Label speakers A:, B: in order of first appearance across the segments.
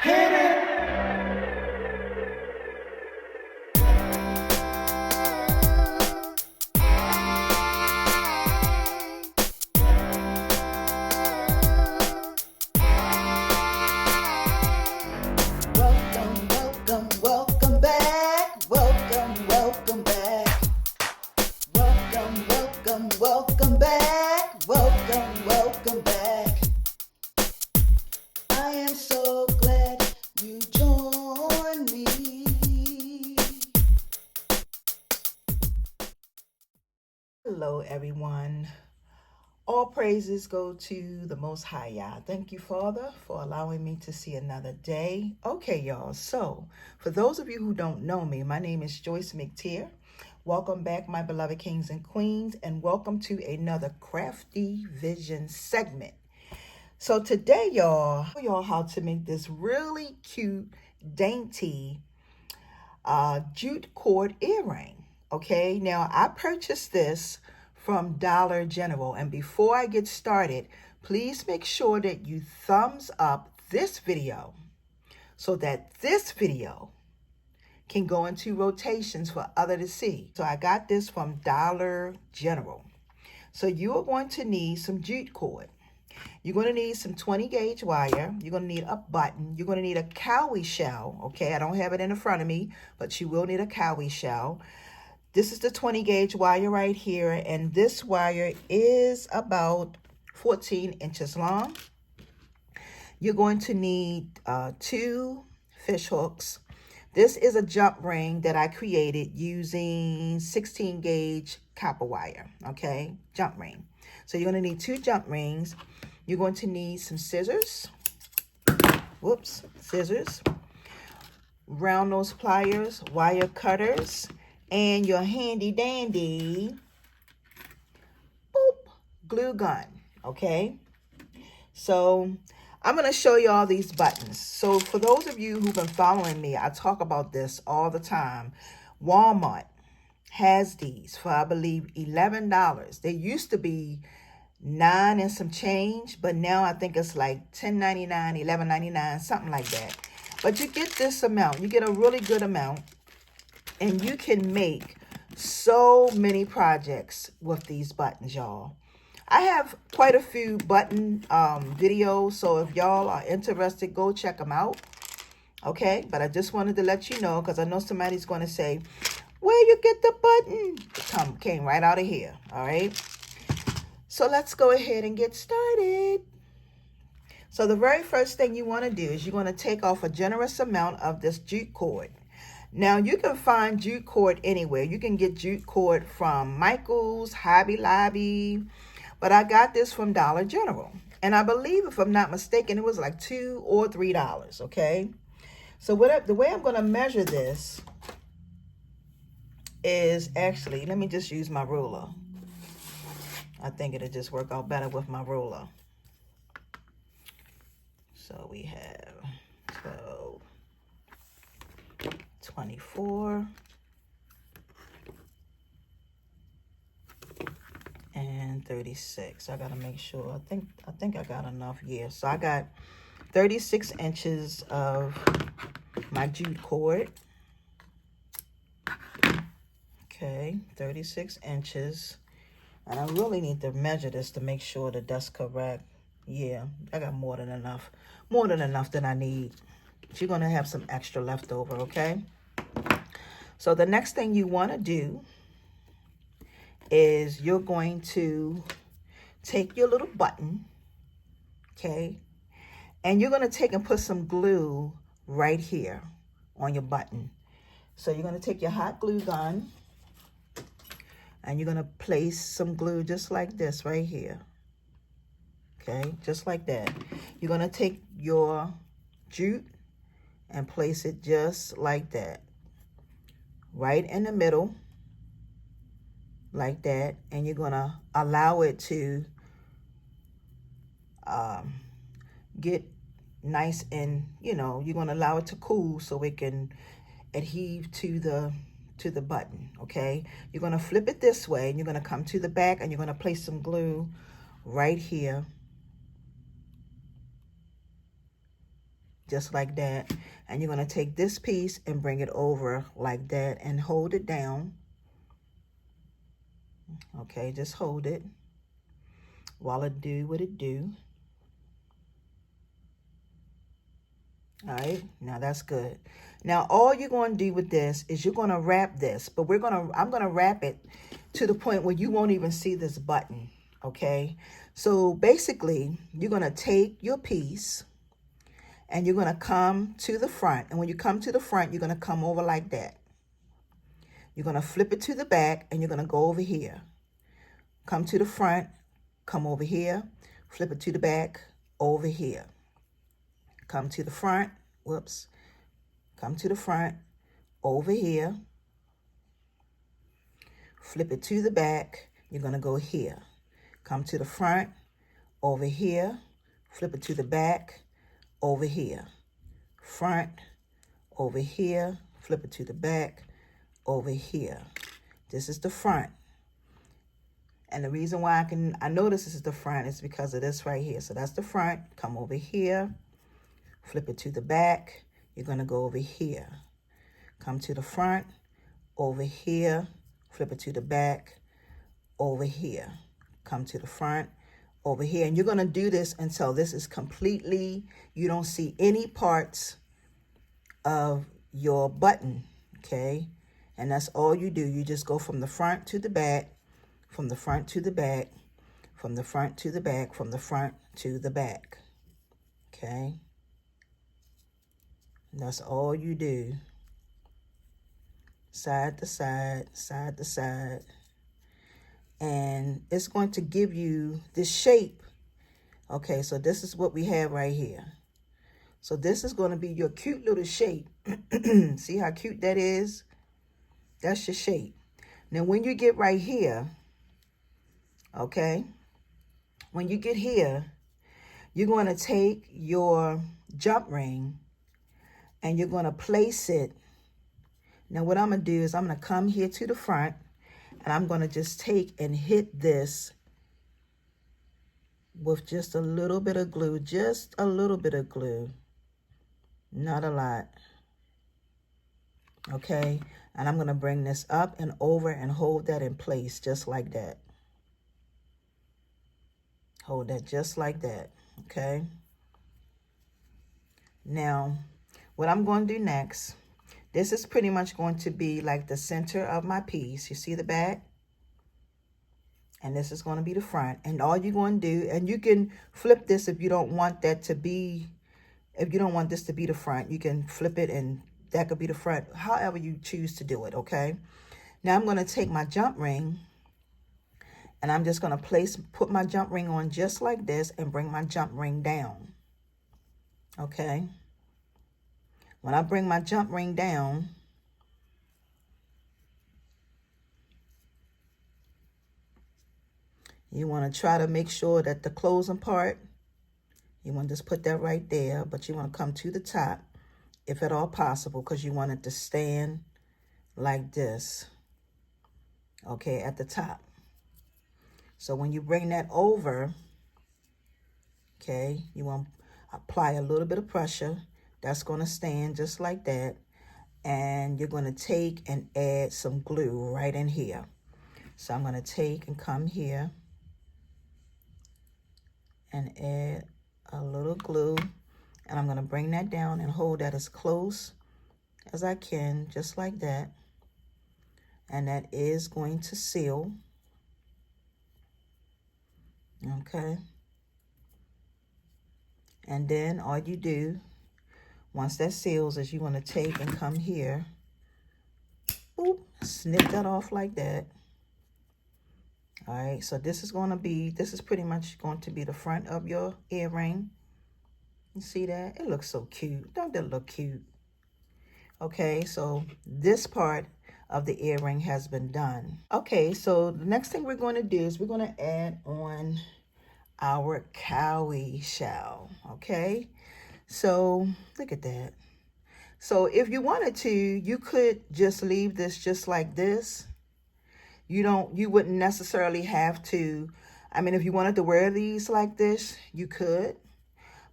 A: Hit it. Welcome, welcome, welcome back. Welcome, welcome back. Welcome, welcome, welcome back. Welcome, welcome back. I am so glad you joined me. Hello, everyone. All praises go to the Most High, Yah. Thank you, Father, for allowing me to see another day. Okay, y'all. So, for those of you who don't know me, my name is Joyce McTeer. Welcome back, my beloved kings and queens, and welcome to another Crafty Vision segment. So today, y'all how to make this really cute, dainty jute cord earring. Okay, now I purchased this from Dollar General, and before I get started, please make sure that you thumbs up this video so that this video can go into rotations for others to see. So I got this from Dollar General. So you are going to need some jute cord. You're going to need some 20 gauge wire. You're going to need a button. You're going to need a cowrie shell. Okay, I don't have it in front of me, but you will need a cowrie shell. This is the 20 gauge wire right here, and this wire is about 14 inches long. You're going to need 2 fish hooks. This is a jump ring that I created using 16 gauge copper wire, okay? Jump ring. So you're going to need 2 jump rings. You're going to need some scissors. Scissors. Round nose pliers, wire cutters, and your handy dandy glue gun, okay? So I'm going to show you all these buttons. So for those of you who've been following me, I talk about this all the time. Walmart has these for, I believe, $11. They used to be $9 and some change, but now I think it's like $10.99, $11.99, something like that. But you get this amount. You get a really good amount, and you can make so many projects with these buttons, y'all. I have quite a few button videos, so if y'all are interested, go check them out. Okay, but I just wanted to let you know, because I know somebody's going to say, where you get the button? Came right out of here, all right? So let's go ahead and get started. So the very first thing you want to do is you're going to take off a generous amount of this jute cord. Now, you can find jute cord anywhere. You can get jute cord from Michael's, Hobby Lobby, but I got this from Dollar General. And I believe, if I'm not mistaken, it was like $2 or $3, okay? So the way I'm going to measure this is actually, let me just use my ruler. I think it'll just work out better with my ruler. So we have 12, 24, and 36. I gotta make sure. I think I got enough. Yeah. So I got 36 inches of my jute cord. Okay, 36 inches. And I really need to measure this to make sure that that's correct. Yeah, I got more than enough. More than enough that I need. But you're going to have some extra left over, okay? So the next thing you want to do is you're going to take your little button, okay? And you're going to take and put some glue right here on your button. So you're going to take your hot glue gun, and you're going to place some glue just like this right here. Okay, just like that. You're going to take your jute and place it just like that. Right in the middle. Like that. And you're going to allow it to get nice and, you're going to allow it to cool so it can adhere to the button, okay? You're going to flip it this way, and you're going to come to the back, and you're going to place some glue right here just like that. And you're going to take this piece and bring it over like that and hold it down. Okay, just hold it while it do what it do. All right, now that's good. Now all you're going to do with this is you're going to wrap this, but I'm going to wrap it to the point where you won't even see this button. Okay, so basically you're going to take your piece and you're going to come to the front, and when you come to the front, you're going to come over like that. You're going to flip it to the back, and you're going to go over here. Come to the front, come over here, flip it to the back, over here. Come to the front, whoops, come to the front, over here, flip it to the back, you're going to go here. Come to the front, over here, flip it to the back, over here. Front, over here, flip it to the back, over here. This is the front. And the reason why I know this is the front is because of this right here. So that's the front. Come over here, flip it to the back. You're going to go over here. Come to the front, over here, flip it to the back, over here. Come to the front, over here. And you're going to do this until this is completely, you don't see any parts of your button, okay? And that's all you do. You just go from the front to the back, from the front to the back, from the front to the back, from the front to the back, okay? And that's all you do. Side to side, side to side. And it's going to give you this shape. Okay, so this is what we have right here. So this is going to be your cute little shape. See how cute that is? That's your shape. Now, when you get right here, okay, when you get here, you're going to take your jump ring and you're going to place it. Now, what I'm going to do is I'm going to come here to the front and I'm going to just take and hit this with just a little bit of glue, just a little bit of glue, not a lot. Okay, and I'm going to bring this up and over and hold that in place just like that. Hold that just like that, okay? Now, what I'm going to do next, this is pretty much going to be like the center of my piece. You see the back? And this is going to be the front. And all you're going to do, and you can flip this if you don't want that to be, if you don't want this to be the front, you can flip it and that could be the front, however you choose to do it, okay? Now I'm going to take my jump ring and I'm just going to put my jump ring on just like this and bring my jump ring down, okay? When I bring my jump ring down, you want to try to make sure that the closing part, you want to just put that right there, but you want to come to the top, if at all possible, because you want it to stand like this, okay, at the top. So when you bring that over, okay, you want to apply a little bit of pressure. That's going to stand just like that. And you're going to take and add some glue right in here. So I'm going to take and come here and add a little glue. And I'm going to bring that down and hold that as close as I can, just like that. And that is going to seal. Okay. And then all you do, once that seals, is you want to take and come here. Boop, snip that off like that. All right, so this is pretty much going to be the front of your earring. You see that? It looks so cute. Don't that look cute? Okay, so this part of the earring has been done. Okay, so the next thing we're going to do is we're going to add on our cowrie shell. Okay, so look at that. So if you wanted to, you could just leave this just like this. You wouldn't necessarily have to, I mean, if you wanted to wear these like this, you could.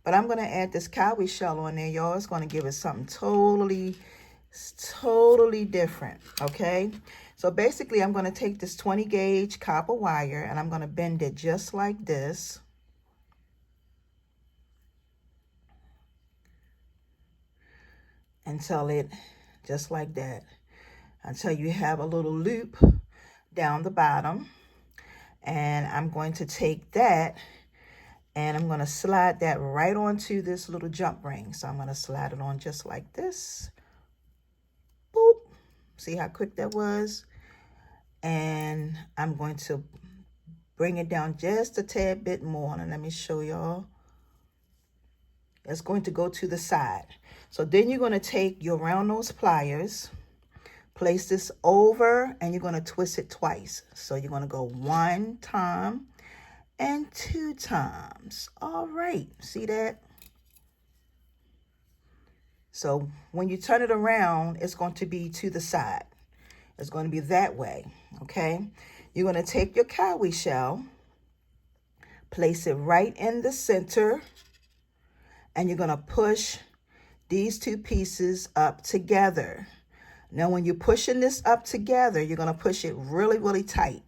A: But I'm going to add this cowrie shell on there, y'all. It's going to give it something totally different, okay? So basically, I'm going to take this 20 gauge copper wire and I'm going to bend it just like this. Until it, just like that, until you have a little loop down the bottom. And I'm going to take that and I'm going to slide that right onto this little jump ring. So I'm going to slide it on just like this. Boop. See how quick that was? And I'm going to bring it down just a tad bit more. And let me show y'all. It's going to go to the side. So then you're going to take your round nose pliers, place this over, and you're going to twist it twice. So you're going to go 1 time and 2 times. All right, see that? So when you turn it around, it's going to be to the side. It's going to be that way, okay? You're going to take your cowrie shell, place it right in the center, and you're going to push these 2 pieces up together. Now, when you're pushing this up together, you're going to push it really, really tight.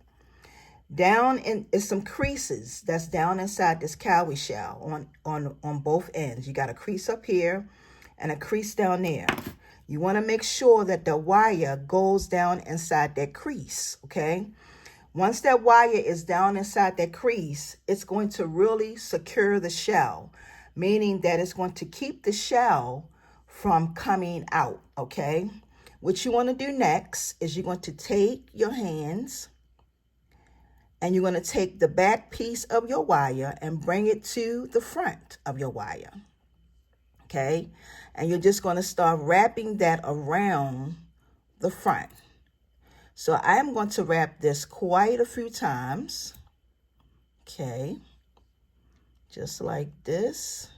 A: Down in is some creases that's down inside this cowrie shell on both ends. You got a crease up here and a crease down there. You want to make sure that the wire goes down inside that crease, okay? Once that wire is down inside that crease, it's going to really secure the shell, meaning that it's going to keep the shell from coming out, okay? What you want to do next is you're going to take your hands and you're going to take the back piece of your wire and bring it to the front of your wire, okay? And you're just going to start wrapping that around the front. So I am going to wrap this quite a few times, okay? Just like this.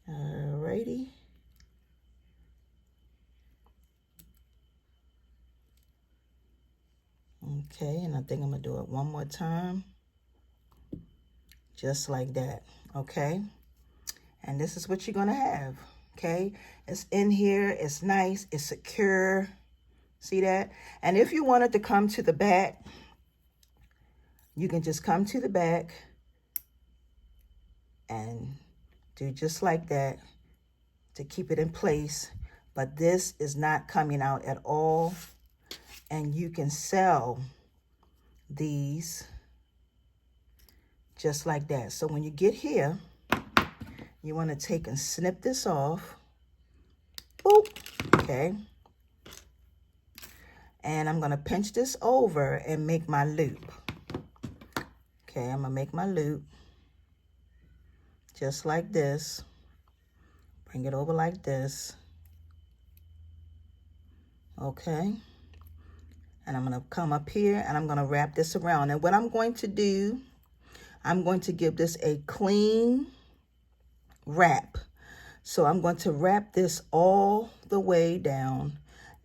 A: Alrighty. Okay, and I think I'm going to do it one more time. Just like that, okay? And this is what you're going to have, okay? It's in here. It's nice. It's secure. See that? And if you wanted to come to the back, you can just come to the back and do just like that to keep it in place. But this is not coming out at all. And you can sell these just like that. So when you get here, you want to take and snip this off. Boop. Okay. And I'm going to pinch this over and make my loop. Okay, I'm going to make my loop just like this. Bring it over like this. Okay. And I'm going to come up here and I'm going to wrap this around. And what I'm going to do, I'm going to give this a clean wrap. So I'm going to wrap this all the way down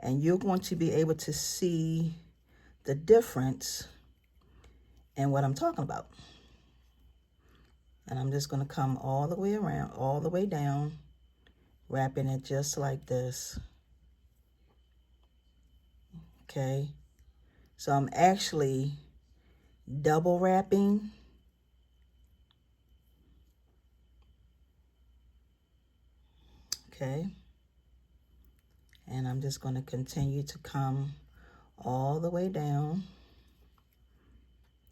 A: and you're going to be able to see the difference in what I'm talking about. And I'm just going to come all the way around, all the way down, wrapping it just like this. Okay. So I'm actually double wrapping. Okay. And I'm just going to continue to come all the way down,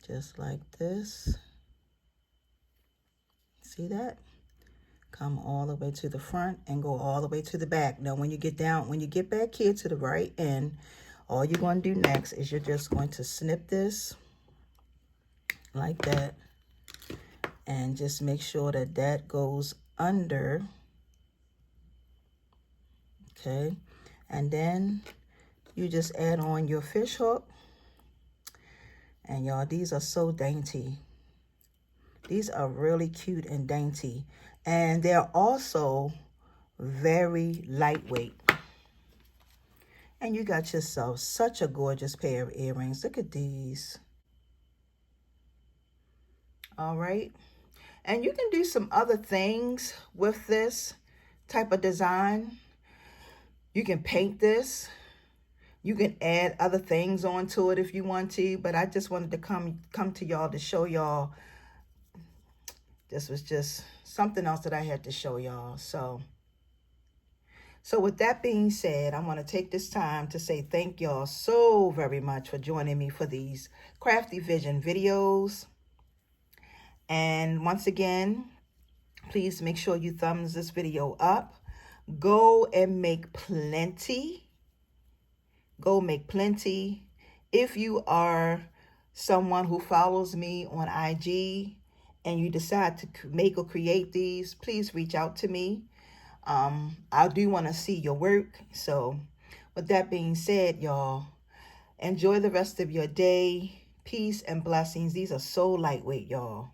A: just like this. See that? Come all the way to the front and go all the way to the back. Now, when you get down, when you get back here to the right end, all you're going to do next is you're just going to snip this like that and just make sure that that goes under. Okay. And then you just add on your fish hook. And y'all, these are so dainty. These are really cute and dainty. And they're also very lightweight. And you got yourself such a gorgeous pair of earrings. Look at these. All right. And you can do some other things with this type of design. You can paint this. You can add other things onto it if you want to, but I just wanted to come to y'all to show y'all. This was just something else that I had to show y'all. So with that being said, I want to take this time to say thank y'all so very much for joining me for these Crafty Vision videos. And once again, please make sure you thumbs this video up. Go and make plenty. Go make plenty. If you are someone who follows me on IG and you decide to make or create these, please reach out to me. I do want to see your work. So with that being said, y'all, enjoy the rest of your day. Peace and blessings. These are so lightweight, y'all.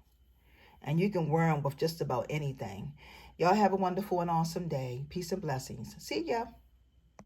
A: And you can wear them with just about anything. Y'all have a wonderful and awesome day. Peace and blessings. See ya.